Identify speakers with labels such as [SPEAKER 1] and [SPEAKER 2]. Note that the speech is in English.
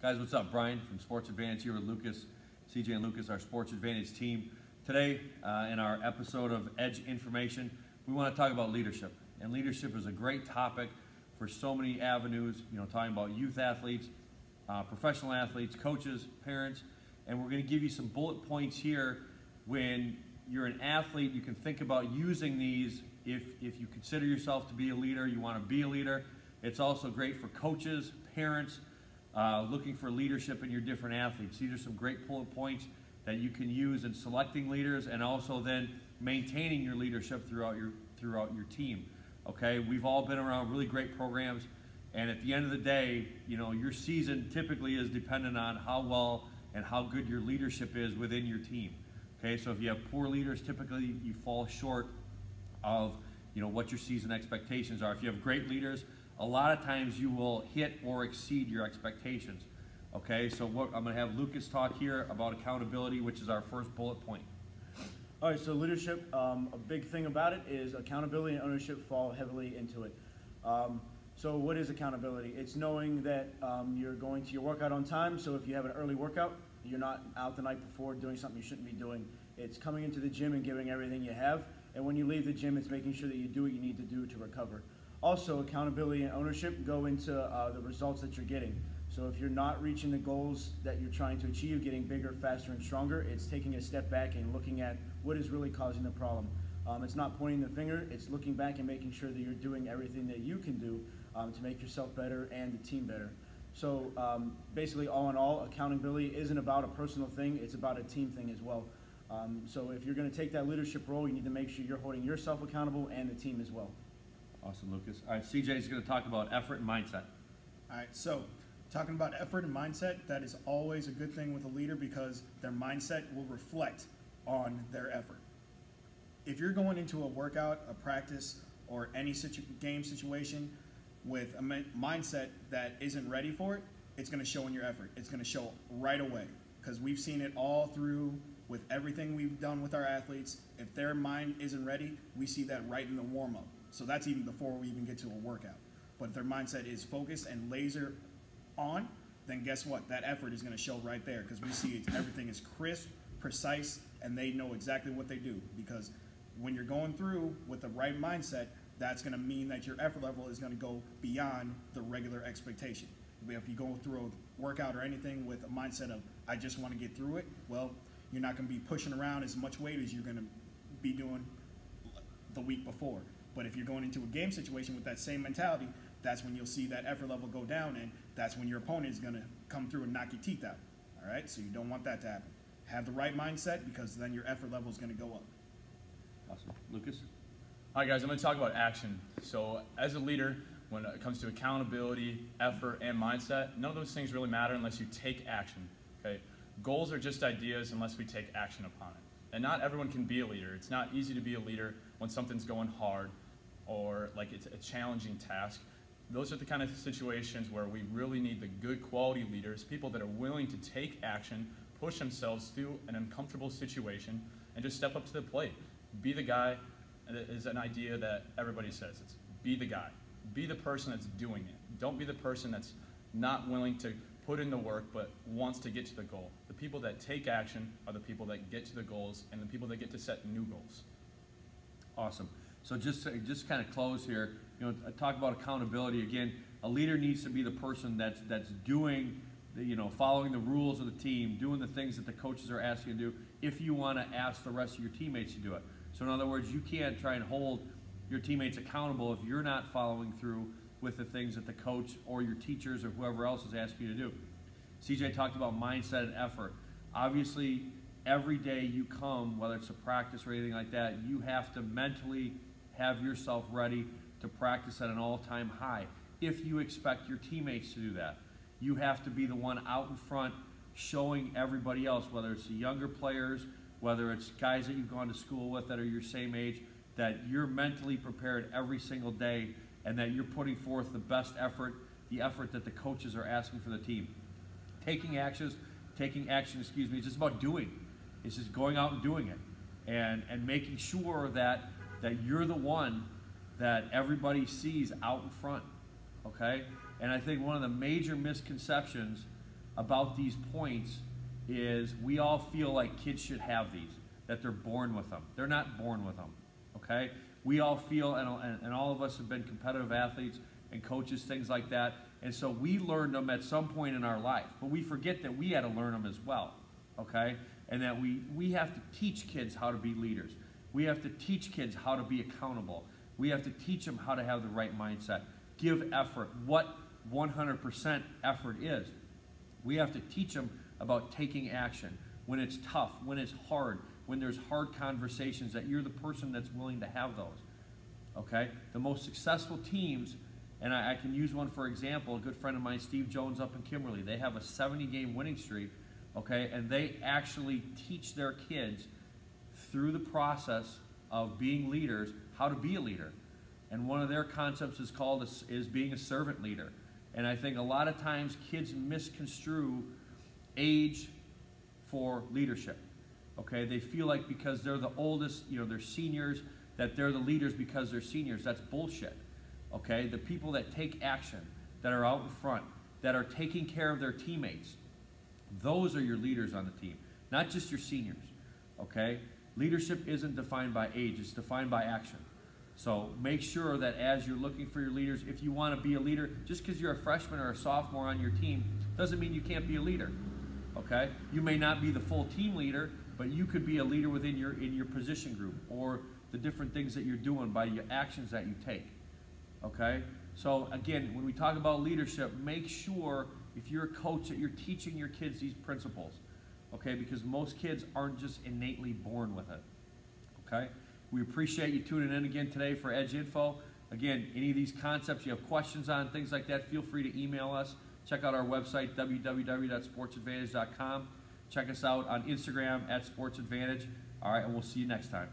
[SPEAKER 1] Guys, what's up? Brian from Sports Advantage here with Lucas, CJ and Lucas, our Sports Advantage team. Today, in our episode of Edge Information, we want to talk about leadership. And leadership is a great topic for so many avenues, talking about youth athletes, professional athletes, coaches, parents, and we're going to give you some bullet points here. When you're an athlete, you can think about using these if you consider yourself to be a leader, you want to be a leader. It's also great for coaches, parents, looking for leadership in your different athletes. These are some great bullet points that you can use in selecting leaders and also then maintaining your leadership throughout your team. Okay, we've all been around really great programs, and at the end of the day, your season typically is dependent on how well and how good your leadership is within your team. Okay, so if you have poor leaders, typically you fall short of what your season expectations are. If you have great leaders, a lot of times you will hit or exceed your expectations. Okay, so I'm going to have Lucas talk here about accountability, which is our first bullet point.
[SPEAKER 2] All right, so leadership, a big thing about it is accountability and ownership fall heavily into it. So what is accountability? It's knowing that you're going to your workout on time, so if you have an early workout, you're not out the night before doing something you shouldn't be doing. It's coming into the gym and giving everything you have, and when you leave the gym, it's making sure that you do what you need to do to recover. Also, accountability and ownership go into the results that you're getting. So if you're not reaching the goals that you're trying to achieve, getting bigger, faster, and stronger, it's taking a step back and looking at what is really causing the problem. It's not pointing the finger, it's looking back and making sure that you're doing everything that you can do to make yourself better and the team better. So basically, all in all, accountability isn't about a personal thing, it's about a team thing as well. So if you're going to take that leadership role, you need to make sure you're holding yourself accountable and the team as well.
[SPEAKER 1] Awesome, Lucas. All right, CJ is going to talk about effort and mindset.
[SPEAKER 3] All right, so talking about effort and mindset, that is always a good thing with a leader because their mindset will reflect on their effort. If you're going into a workout, a practice, or any game situation with a mindset that isn't ready for it, it's going to show in your effort. It's going to show right away because we've seen it all through with everything we've done with our athletes. If their mind isn't ready, we see that right in the warm-up. So that's even before we even get to a workout. But if their mindset is focused and laser on, then guess what? That effort is going to show right there because we see everything is crisp, precise, and they know exactly what they do. Because when you're going through with the right mindset, that's going to mean that your effort level is going to go beyond the regular expectation. If you go through a workout or anything with a mindset of, I just want to get through it, well, you're not going to be pushing around as much weight as you're going to be doing the week before. But if you're going into a game situation with that same mentality, that's when you'll see that effort level go down, and that's when your opponent is going to come through and knock your teeth out. All right, so you don't want that to happen. Have the right mindset because then your effort level is going to go up.
[SPEAKER 1] Awesome. Lucas?
[SPEAKER 4] All right, guys, I'm going to talk about action. So as a leader, when it comes to accountability, effort, and mindset, none of those things really matter unless you take action. Okay? Goals are just ideas unless we take action upon it. And not everyone can be a leader. It's not easy to be a leader when something's going hard or like it's a challenging task. Those are the kind of situations where we really need the good quality leaders, people that are willing to take action, push themselves through an uncomfortable situation, and just step up to the plate. Be the guy is an idea that everybody says. It's be the guy. Be the person that's doing it. Don't be the person that's not willing to put in the work but wants to get to the goal. The people that take action are the people that get to the goals and the people that get to set new goals.
[SPEAKER 1] Awesome. So just kind of close here, talk about accountability again. A leader needs to be the person that's doing, following the rules of the team, doing the things that the coaches are asking you to do if you want to ask the rest of your teammates to do it. So in other words, you can't try and hold your teammates accountable if you're not following through with the things that the coach or your teachers or whoever else is asking you to do. CJ talked about mindset and effort. Obviously, every day you come, whether it's a practice or anything like that, you have to mentally have yourself ready to practice at an all-time high. If you expect your teammates to do that, you have to be the one out in front showing everybody else, whether it's the younger players, whether it's guys that you've gone to school with that are your same age, that you're mentally prepared every single day and that you're putting forth the best effort, the effort that the coaches are asking for the team. Taking action, it's just about doing. It's just going out and doing it and making sure that you're the one that everybody sees out in front, okay? And I think one of the major misconceptions about these points is we all feel like kids should have these, that they're born with them. They're not born with them, okay? We all feel, and all of us have been competitive athletes and coaches, things like that, and so we learned them at some point in our life, but we forget that we had to learn them as well, okay? And that we have to teach kids how to be leaders. We have to teach kids how to be accountable. We have to teach them how to have the right mindset. Give effort, what 100% effort is. We have to teach them about taking action when it's tough, when it's hard, when there's hard conversations, that you're the person that's willing to have those, okay? The most successful teams, and I can use one for example, a good friend of mine, Steve Jones up in Kimberly, they have a 70-game winning streak, okay? And they actually teach their kids through the process of being leaders how to be a leader. And one of their concepts is called is being a servant leader. And I think a lot of times kids misconstrue age for leadership. Okay, they feel like because they're the oldest, they're seniors, that they're the leaders because they're seniors. That's bullshit. Okay, the people that take action, that are out in front, that are taking care of their teammates, those are your leaders on the team, not just your seniors. Okay, leadership isn't defined by age, it's defined by action. So make sure that as you're looking for your leaders, if you want to be a leader, just because you're a freshman or a sophomore on your team doesn't mean you can't be a leader. Okay, you may not be the full team leader, but you could be a leader within your position group, or the different things that you're doing by your actions that you take. Okay, so again, when we talk about leadership, make sure if you're a coach that you're teaching your kids these principles. Okay, because most kids aren't just innately born with it. Okay, we appreciate you tuning in again today for Edge Info. Again, any of these concepts you have questions on, things like that, feel free to email us. Check out our website, www.sportsadvantage.com. Check us out on Instagram @SportsAdvantage. All right, and we'll see you next time.